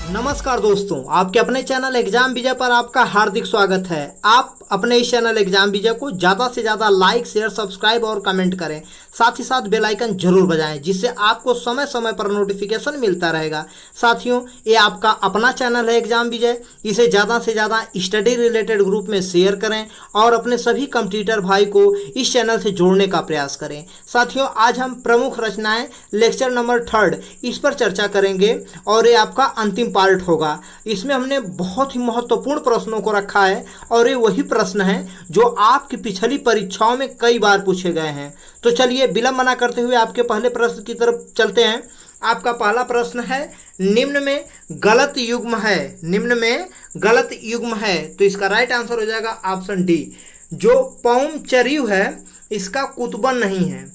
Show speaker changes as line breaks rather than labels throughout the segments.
नमस्कार दोस्तों, आपके अपने चैनल एग्जाम विजय पर आपका हार्दिक स्वागत है। आप अपने इस चैनल एग्जाम विजय को ज़्यादा से ज़्यादा लाइक, शेयर, सब्सक्राइब और कमेंट करें। साथ ही साथ बेल आइकन जरूर बजाएं, जिससे आपको समय समय पर नोटिफिकेशन मिलता रहेगा। साथियों, ये आपका अपना चैनल है एग्जाम विजय, इसे ज़्यादा से ज़्यादा स्टडी रिलेटेड ग्रुप में शेयर करें और अपने सभी कॉम्पिटिटर भाई को इस चैनल से जोड़ने का प्रयास करें। साथियों, आज हम प्रमुख रचनाएं लेक्चर नंबर 3 इस पर चर्चा करेंगे और ये आपका अंतिम पार्ट होगा। इसमें हमने बहुत ही महत्वपूर्ण प्रश्नों को रखा है और ये वही प्रश्न हैं जो आपकी पिछली परीक्षाओं में कई बार पूछे गए हैं। तो चलिए विलंब न करते हुए आपके पहले प्रश्न की तरफ चलते हैं। आपका पहला प्रश्न है, निम्न में गलत युग्म है। निम्न में गलत युग्म है, तो इसका राइट आंसर हो जाएगा ऑप्शन डी। जो पौमचर्यु है इसका कुतुबन नहीं है।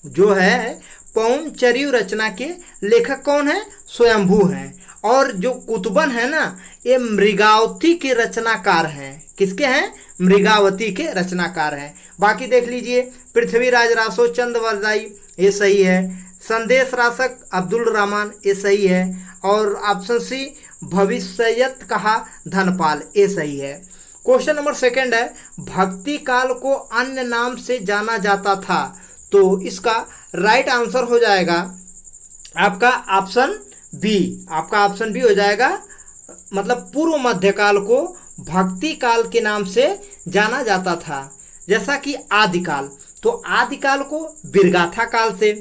जो है पौमचर्यु रचना के लेखक कौन है? स्वयंभू हैं। और जो कुतुबन है ना, ये मृगावती के रचनाकार हैं। किसके हैं? मृगावती के रचनाकार हैं। बाकी देख लीजिए, पृथ्वीराज रासो चंद्रवरदाई, ये सही है। संदेश रासक अब्दुल रहमान, ये सही है। और ऑप्शन सी भविष्यत कहा धनपाल, ये सही है। क्वेश्चन नंबर 2 है, भक्ति काल को अन्य नाम से जाना जाता था। तो इसका राइट आंसर हो जाएगा आपका ऑप्शन बी। आपका ऑप्शन बी हो जाएगा, मतलब पूर्व मध्यकाल को भक्ति काल के नाम से जाना जाता था। जैसा कि आदिकाल, तो आदिकाल को बिरगाथा काल से,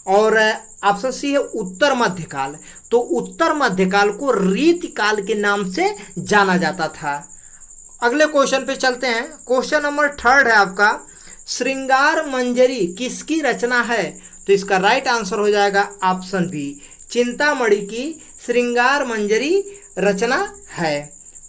और ऑप्शन सी है उत्तर मध्यकाल, तो उत्तर मध्यकाल को रीतिकाल के नाम से जाना जाता था। अगले क्वेश्चन पे चलते हैं। क्वेश्चन नंबर 3 है आपका, श्रृंगार मंजरी किसकी रचना है? तो इसका राइट आंसर हो जाएगा ऑप्शन बी, चिंतामणि की श्रृंगार मंजरी रचना है।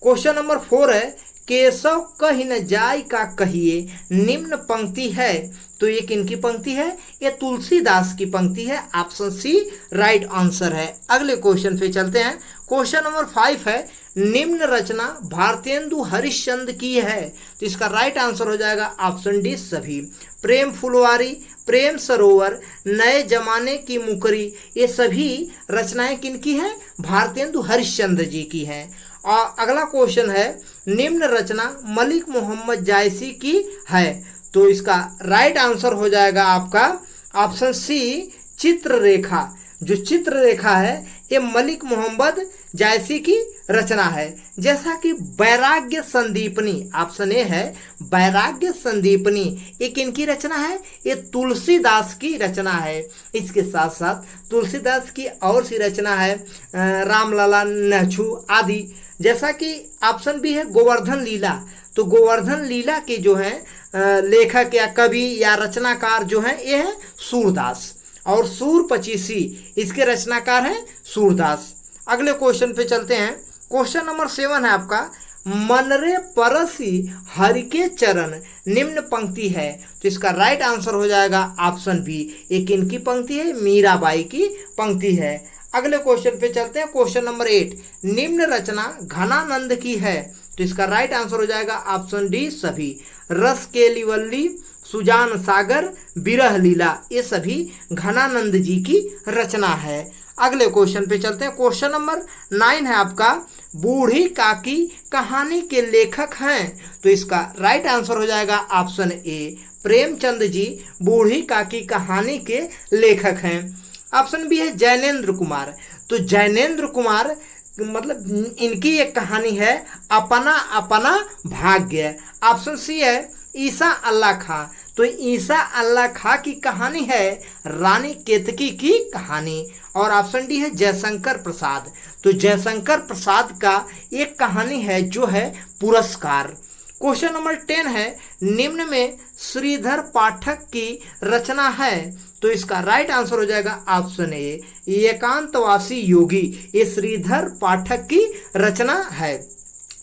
क्वेश्चन नंबर 4 है, केशव कहि न जाय का कहिए निम्न पंक्ति है। तो ये किनकी पंक्ति है? ये तुलसीदास की पंक्ति है। ऑप्शन सी राइट आंसर है। अगले क्वेश्चन पे चलते हैं। क्वेश्चन नंबर 5 है, निम्न रचना भारतेंदु हरिश्चंद्र की है। तो इसका राइट आंसर हो जाएगा ऑप्शन डी सभी। प्रेम फुलवारी, प्रेम सरोवर, नए जमाने की मुकरी, ये सभी रचनाएं किनकी हैं? भारतेंदु हरिश्चंद्र जी की हैं। और अगला क्वेश्चन है, निम्न रचना मलिक मोहम्मद जायसी की है। तो इसका राइट आंसर हो जाएगा आपका ऑप्शन सी चित्ररेखा। जो चित्ररेखा है ये मलिक मोहम्मद जायसी की रचना है। जैसा कि वैराग्य संदीपनी, ऑप्शन ए है वैराग्य संदीपनी, ये किनकी रचना है? ये तुलसीदास की रचना है। इसके साथ साथ तुलसीदास की और सी रचना है, रामलला, नछू आदि। जैसा कि ऑप्शन बी है गोवर्धन लीला, तो गोवर्धन लीला के जो हैं लेखक या कवि या रचनाकार जो हैं ये है सूरदास, और सूर पचीसी इसके रचनाकार हैं सूरदास। अगले क्वेश्चन पे चलते हैं। क्वेश्चन नंबर 7 है आपका, मनरे परसी हरि के चरण निम्न पंक्ति है। तो इसका राइट आंसर हो जाएगा ऑप्शन बी। ये किनकी पंक्ति है? मीराबाई की पंक्ति है। अगले क्वेश्चन पे चलते हैं। क्वेश्चन नंबर 8, निम्न रचना घनानंद की है। तो इसका राइट आंसर हो जाएगा ऑप्शन डी सभी। रस केलिवल्ली, सुजान सागर, विरह लीला, ये सभी घनानंद जी की रचना है। अगले क्वेश्चन पे चलते हैं। क्वेश्चन नंबर 9 है आपका, बूढ़ी काकी कहानी के लेखक हैं। तो इसका राइट आंसर हो जाएगा ऑप्शन ए, प्रेमचंद जी बूढ़ी काकी कहानी के लेखक हैं। ऑप्शन बी है जैनेन्द्र कुमार। तो जैनेन्द्र कुमार मतलब इनकी एक कहानी है अपना अपना भाग्य। ऑप्शन सी है ईसा अल्लाह खां। तो ईसा अल्लाह खां की कहानी है रानी केतकी की कहानी। और ऑप्शन डी है जयशंकर प्रसाद। तो जयशंकर प्रसाद का एक कहानी है जो है पुरस्कार। क्वेश्चन नंबर 10 है, निम्न में श्रीधर पाठक की रचना है। तो इसका राइट आंसर हो जाएगा ऑप्शन ए, एकांतवासी योगी, ये श्रीधर पाठक की रचना है।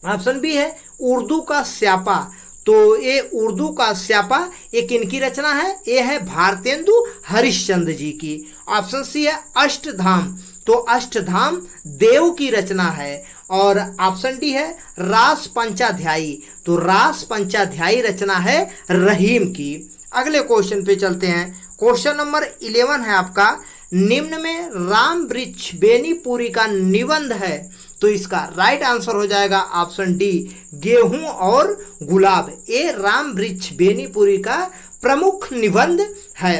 ऑप्शन बी है उर्दू का स्यापा। तो ये उर्दू का स्यापा ये किनकी रचना है? ये है भारतेंदु हरिश्चंद्र जी की। ऑप्शन सी है अष्टधाम। तो अष्टधाम देव की रचना है। और ऑप्शन डी है रास पंचाध्यायी। तो रास पंचाध्यायी रचना है रहीम की। अगले क्वेश्चन पे चलते हैं। क्वेश्चन नंबर 11 है आपका, निम्न में राम वृक्ष बेनीपुरी का निबंध है। तो इसका राइट आंसर हो जाएगा ऑप्शन डी, गेहूं और गुलाब। ये राम वृक्ष बेनीपुरी का प्रमुख निबंध है।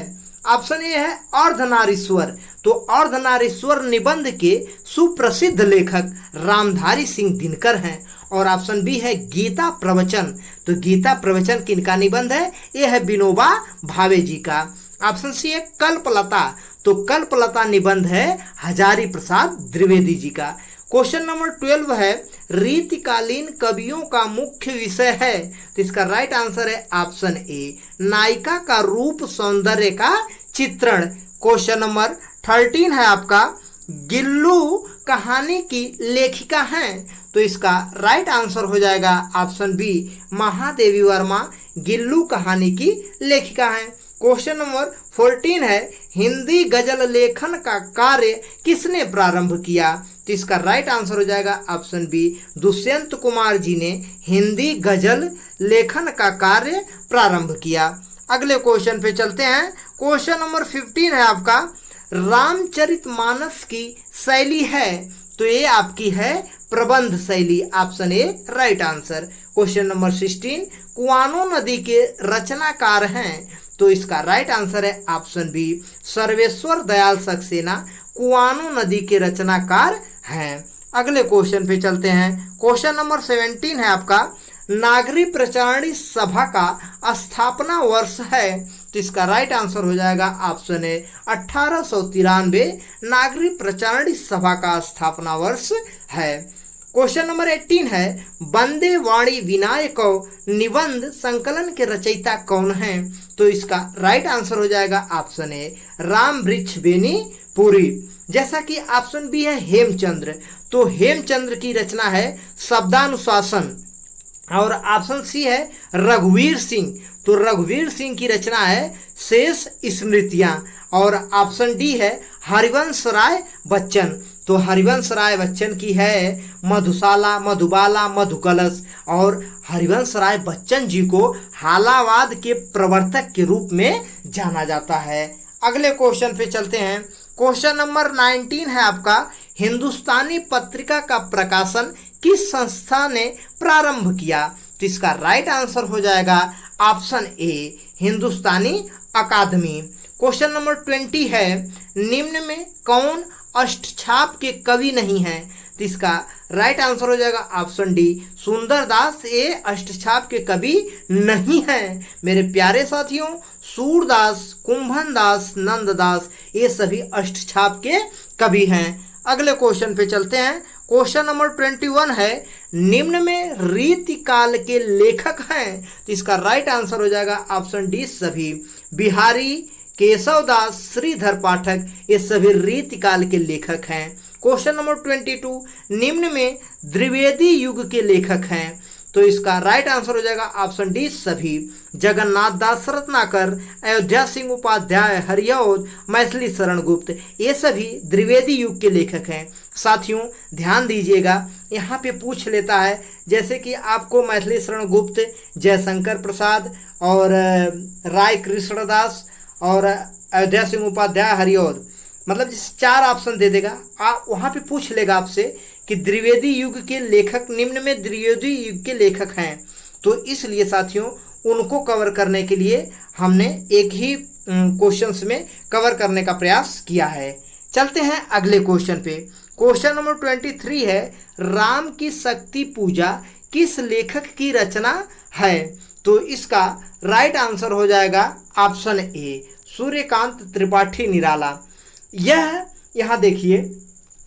ऑप्शन ए है अर्धनारीश्वर। तो अर्धनारीश्वर निबंध के सुप्रसिद्ध लेखक रामधारी सिंह दिनकर हैं। और ऑप्शन बी है गीता प्रवचन। तो गीता प्रवचन किनका निबंध है? यह है विनोबा भावे जी का। ऑप्शन सी है कल्पलता। तो कल्पलता निबंध है हजारी प्रसाद द्विवेदी जी का। क्वेश्चन नंबर 12 है रीतिकालीन कवियों का मुख्य विषय है। तो इसका राइट आंसर है ऑप्शन ए, नायिका का रूप सौंदर्य का चित्रण। क्वेश्चन नंबर 13 है आपका, गिल्लू कहानी की लेखिका हैं। तो इसका राइट आंसर हो जाएगा ऑप्शन बी, महादेवी वर्मा गिल्लू कहानी की लेखिका हैं। क्वेश्चन नंबर 14 है हिंदी गजल लेखन का कार्य किसने प्रारंभ किया? तो इसका राइट आंसर हो जाएगा ऑप्शन बी, दुष्यंत कुमार जी ने हिंदी गजल लेखन का कार्य प्रारंभ किया। अगले क्वेश्चन पे चलते हैं। क्वेश्चन नंबर 15 है आपका, रामचरितमानस की शैली है। तो ये आपकी है प्रबंध शैली। Option A right answer. Question number 16, Kuano नदी के रचनाकार हैं। तो इसका राइट आंसर है ऑप्शन बी, सर्वेश्वर दयाल सक्सेना कुआनो नदी के रचनाकार हैं। अगले क्वेश्चन पे चलते हैं। क्वेश्चन नंबर 17 है आपका, नागरी प्रचारणी सभा का स्थापना वर्ष है। तो इसका राइट आंसर हो जाएगा ऑप्शन ए, 1893 नागरी प्रचारणी सभा का स्थापना वर्ष है। क्वेश्चन नंबर 18 है, वंदे वाणी विनायक निबंध संकलन के रचयिता कौन हैं? तो इसका राइट आंसर हो जाएगा ऑप्शन ए, राम वृक्ष बेनीपुरी। जैसा कि ऑप्शन बी है हेमचंद्र। तो हेमचंद्र की रचना है शब्दानुशासन। और ऑप्शन सी है रघुवीर सिंह। तो रघुवीर सिंह की रचना है शेष स्मृतियां। और ऑप्शन डी है हरिवंश राय बच्चन। तो हरिवंश राय बच्चन की है मधुशाला, मधुबाला, मधुकलश। और हरिवंश राय बच्चन जी को हालावाद के प्रवर्तक के रूप में जाना जाता है। अगले क्वेश्चन पे चलते हैं। क्वेश्चन नंबर 19 है आपका, हिंदुस्तानी पत्रिका का प्रकाशन किस संस्था ने प्रारंभ किया? तो इसका राइट आंसर हो जाएगा option A, Hindustani Academy. Question number 20 है, निम्न में कौन अष्टछाप के कवि नहीं हैं? तो इसका राइट आंसर हो जाएगा ऑप्शन डी, सुंदरदास ये अष्टछाप के कवि नहीं हैं। मेरे प्यारे साथियों, सूरदास, कुंभनदास, नंददास ये सभी अष्टछाप के कवि हैं। अगले क्वेश्चन पे चलते हैं। क्वेश्चन नंबर 21 है, निम्न में रीतिकाल के लेखक हैं। तो इसका राइट आंसर हो जाएगा ऑप्शन डी, सभी। बिहारी, केशवदास, श्रीधर पाठक ये सभी रीतिकाल के लेखक हैं। क्वेश्चन नंबर 22, निम्न में द्विवेदी युग के लेखक हैं। तो इसका राइट आंसर हो जाएगा ऑप्शन डी, सभी। जगन्नाथ दास रत्नाकर, अयोध्या सिंह उपाध्याय, हरिऔध, मैथिली शरण गुप्त ये सभी द्विवेदी युग के लेखक हैं। साथियों ध्यान दीजिएगा, यहाँ पे पूछ लेता है जैसे कि आपको मैथिली शरण गुप्त, जयशंकर प्रसाद और राय कृष्णदास और अयोध्या सिंह उपाध्याय, हरिऔध, मतलब जिस 4 ऑप्शन दे देगा, आप वहाँ पे पूछ लेगा आपसे कि द्विवेदी युग के लेखक, निम्न में द्विवेदी युग के लेखक हैं। तो इसलिए साथियों उनको कवर करने के लिए हमने एक ही क्वेश्चंस में कवर करने का प्रयास किया है। चलते हैं अगले क्वेश्चन पे। क्वेश्चन नंबर 23 है, राम की शक्ति पूजा किस लेखक की रचना है? तो इसका राइट आंसर हो जाएगा ऑप्शन ए, सूर्यकांत त्रिपाठी निराला। यह यहाँ देखिए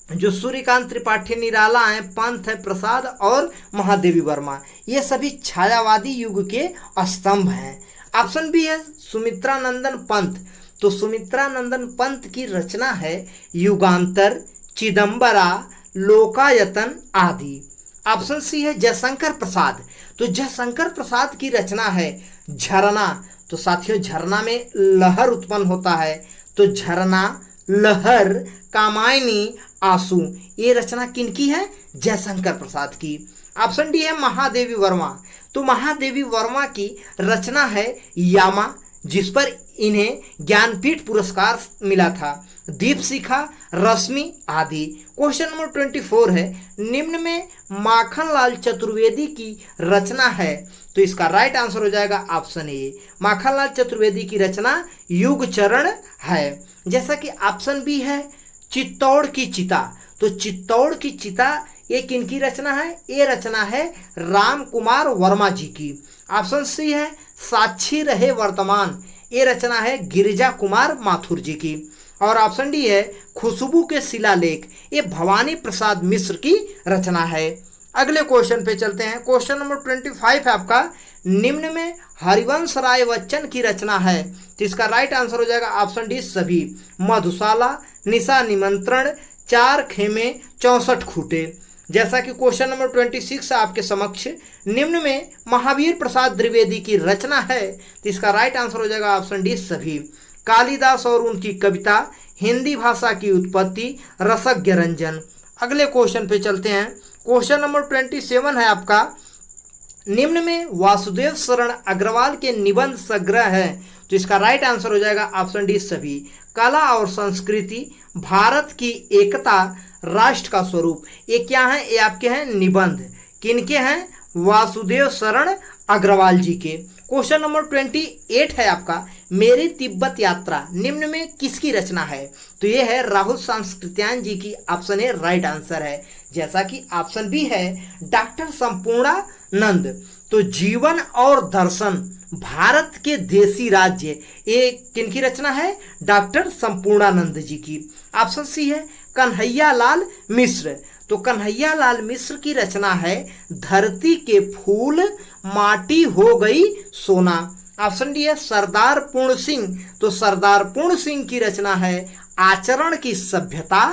जो सूर्यकांत त्रिपाठी निराला हैं, पंत है प्रसाद और महादेवी वर्मा, ये सभी छायावादी युग के स्तंभ हैं। ऑप्शन बी है सुमित्रा नंदन पंत। तो सुमित्रा नंदन पंत की रचना है युगांतर, चिदंबरा, लोकायतन आदि। ऑप्शन सी है जयशंकर प्रसाद। तो जयशंकर प्रसाद की रचना है झरना। तो साथियों झरना में लहर उत्पन्न होता है, तो झरना, लहर, कामायनी, आंसू ये रचना किनकी है? जयशंकर प्रसाद की। ऑप्शन डी है महादेवी वर्मा। तो महादेवी वर्मा की रचना है यामा, जिस पर इन्हें ज्ञानपीठ पुरस्कार मिला था। दीपशिखा, रश्मि आदि। क्वेश्चन नंबर 24 है, निम्न में माखनलाल चतुर्वेदी की रचना है, तो इसका राइट आंसर हो जाएगा ऑप्शन ए। माखनलाल चतुर्वेदी की रचना युग चरण है। जैसा कि ऑप्शन बी है चित्तौड़ की चिता, तो चित्तौड़ की चिता ये किनकी रचना है? ये रचना है राम कुमार वर्मा जी की। ऑप्शन सी है साक्षी रहे वर्तमान, ये रचना है गिरिजा कुमार माथुर जी की। और ऑप्शन डी है खुशबू के शिलालेख, ये भवानी प्रसाद मिश्र की रचना है। अगले क्वेश्चन पे चलते हैं। क्वेश्चन नंबर 25 है आपका, निम्न में हरिवंश राय बच्चन की रचना है, तो इसका राइट आंसर हो जाएगा ऑप्शन डी सभी। मधुशाला, निशा निमंत्रण, चार खेमे, 64 खूटे। जैसा कि क्वेश्चन नंबर 26 आपके समक्ष, निम्न में महावीर प्रसाद द्विवेदी की रचना है, तो इसका राइट आंसर हो जाएगा ऑप्शन डी सभी। कालिदास और उनकी कविता, हिंदी भाषा की उत्पत्ति, रसज्ञ रंजन। अगले क्वेश्चन पे चलते हैं। क्वेश्चन नंबर 27 है आपका, निम्न में वासुदेव शरण अग्रवाल के निबंध संग्रह है, तो इसका राइट आंसर हो जाएगा ऑप्शन डी सभी। कला और संस्कृति, भारत की एकता, राष्ट्र का स्वरूप, ये क्या है? ये आपके हैं निबंध। किनके हैं? वासुदेव शरण अग्रवाल जी के। क्वेश्चन नंबर 28 है आपका, मेरी तिब्बत यात्रा निम्न में किसकी रचना है, तो ये है राहुल सांस्कृत्यायन जी की। ऑप्शन ए राइट आंसर है। जैसा कि ऑप्शन बी है डॉक्टर संपूर्णानंद, तो जीवन और दर्शन भारत के देसी राज्य, ये किनकी रचना है? डॉक्टर संपूर्णानंद जी की। ऑप्शन सी है कन्हैया लाल मिश्र, तो कन्हैया लाल मिश्र की रचना है धरती के फूल माटी हो गई सोना। ऑप्शन डी है सरदार पूर्ण सिंह, तो सरदार पूर्ण सिंह की रचना है आचरण की सभ्यता,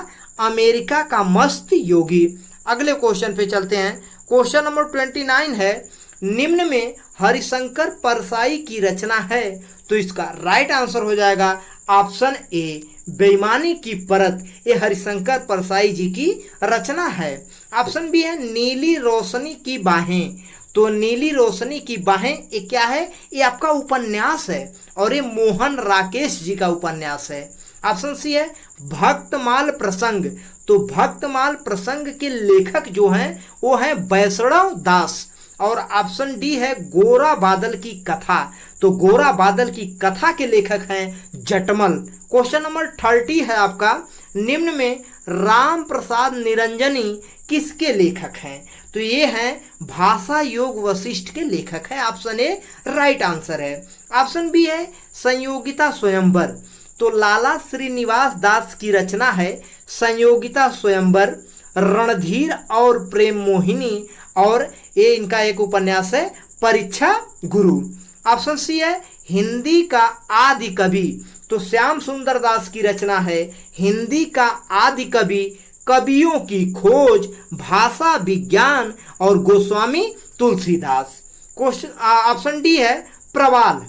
अमेरिका का मस्त योगी। अगले क्वेश्चन पे चलते हैं। क्वेश्चन नंबर 29 है, निम्न में हरिशंकर परसाई की रचना है, तो इसका राइट आंसर हो जाएगा ऑप्शन ए बेईमानी की परत, ये हरिशंकर परसाई जी की रचना है। ऑप्शन बी है नीली रोशनी की बाहें, तो नीली रोशनी की बाहें ये क्या है? ये आपका उपन्यास है और ये मोहन राकेश जी का उपन्यास है। ऑप्शन सी है भक्तमाल प्रसंग, तो भक्तमाल प्रसंग के लेखक जो हैं वो हैं वैष्णव दास। और ऑप्शन डी है गोरा बादल की कथा, तो गोरा बादल की कथा के लेखक हैं जटमल। क्वेश्चन नंबर 30 है आपका, निम्न में राम प्रसाद निरंजनी किसके लेखक हैं, तो ये हैं भाषा योग वशिष्ठ के लेखक हैं। ऑप्शन ए राइट आंसर है। ऑप्शन बी है संयोगिता स्वयंवर, तो लाला श्रीनिवास दास की रचना है संयोगिता स्वयंवर, रणधीर और प्रेम मोहिनी, और ये इनका एक उपन्यास है परीक्षा गुरु। ऑप्शन सी है हिंदी का आदि कवि, तो श्याम सुंदर दास की रचना है हिंदी का आदि कवि, कवियों की खोज, भाषा विज्ञान, और Goswami Tulsidas. Question option D है प्रवाल,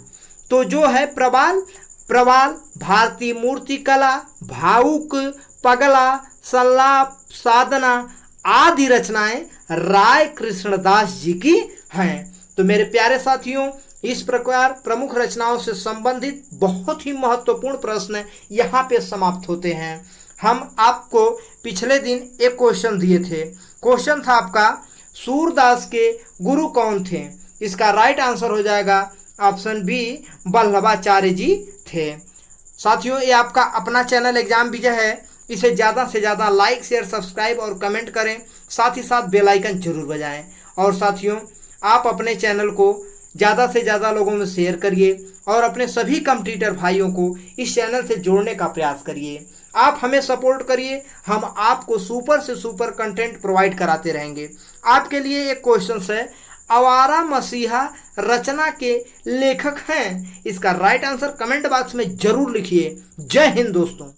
तो जो है प्रवाल भारतीय मूर्ति कला, भावुक, पगला, संलाप, साधना आदि रचनाएं राय कृष्णदास जी की हैं। तो मेरे प्यारे साथियों, इस प्रकार प्रमुख रचनाओं से संबंधित बहुत ही महत्वपूर्ण प्रश्न यहाँ पे समाप्त होते हैं। हम आपको पिछले दिन एक क्वेश्चन दिए थे। क्वेश्चन था आपका सूरदास के गुरु कौन थे, इसका राइट आंसर हो जाएगा ऑप्शन बी वल्लभाचार्य जी थे। साथियों, ये आपका अपना चैनल एग्जाम विजय है, इसे ज़्यादा से ज़्यादा लाइक शेयर सब्सक्राइब और कमेंट करें, साथ ही साथ बेल आइकन जरूर बजाएं। और साथियों, आप अपने चैनल को ज़्यादा से ज़्यादा लोगों में शेयर करिए और अपने सभी कॉम्पिटिटर भाइयों को इस चैनल से जोड़ने का प्रयास करिए। आप हमें सपोर्ट करिए, हम आपको सुपर से सुपर कंटेंट प्रोवाइड कराते रहेंगे। आपके लिए एक क्वेश्चन है, आवारा मसीहा रचना के लेखक हैं, इसका राइट आंसर कमेंट बॉक्स में जरूर लिखिए। जय हिंद दोस्तों।